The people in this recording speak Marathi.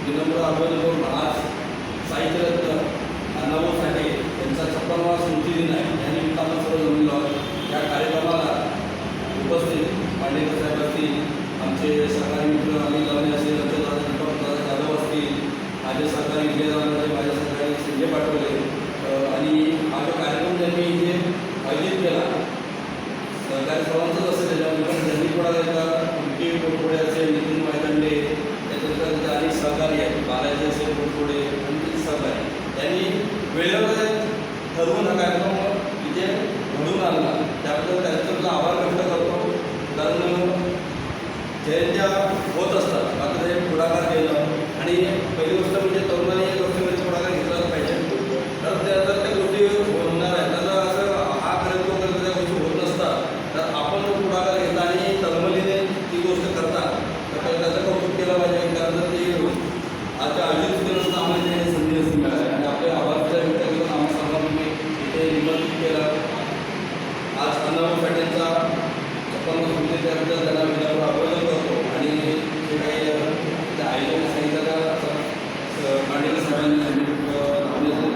विनम्र आवाहन करून आज साहित्यरत्न अण्णाभाऊ साठे यांचा 56वा स्मृतिदिन आहे. या निमित्तानं सर्व जमलेलो आहोत. या कार्यक्रमाला उपस्थित मांडेकर साहेब असतील, आमचे सहकारी मित्र अनिल लावणे असतील, दीपक जाधव असतील, माझे सहकारी विजय जाधव, माझे सहकारी संजय पाटोले आणि हा जो कार्यक्रम ज्यांनी इथे आयोजित केला सहकारी सर्वांचंच असेल. त्याच्यामध्ये पण त्यांनी कोणाला एका उलटी पोटपुडे असेल, नितीन मायदंडे, त्याच्यानंतर अनेक सहकारी आहेत, बालाजी असेल पोटपुडे आणि किती सहकारी त्यांनी वेळेवर ठरवून हा कार्यक्रम इथे घडून आणला. त्याबद्दल त्यांचा आभार व्यक्त करतो. कारण जयंत्या होत असतात आता ते पुढाकार घेणं आणि पहिली गोष्ट म्हणजे तरुणांनी या गोष्टीमध्ये पुढाकार घेतलाच पाहिजे. तर जर त्या गोष्टी होणार आहेत तर असं हा प्रयत्न वगैरे त्या गोष्टी होत नसतात तर आपण पुढाकार घेता आणि तळमळीने ती गोष्ट करतात तर त्याचं कौतुक केलं पाहिजे. कारण जर ते आता आयोजित केलं असतं आम्हाला ते संधी असती मिळाली आणि आपले आभारच्या व्यक्त करून आम्हाला सांगा तुम्ही इथे निमंत्रित केलं. आज अण्णाभाऊ साठेंचा 56वा स्मृती त्याबद्दल त्यांना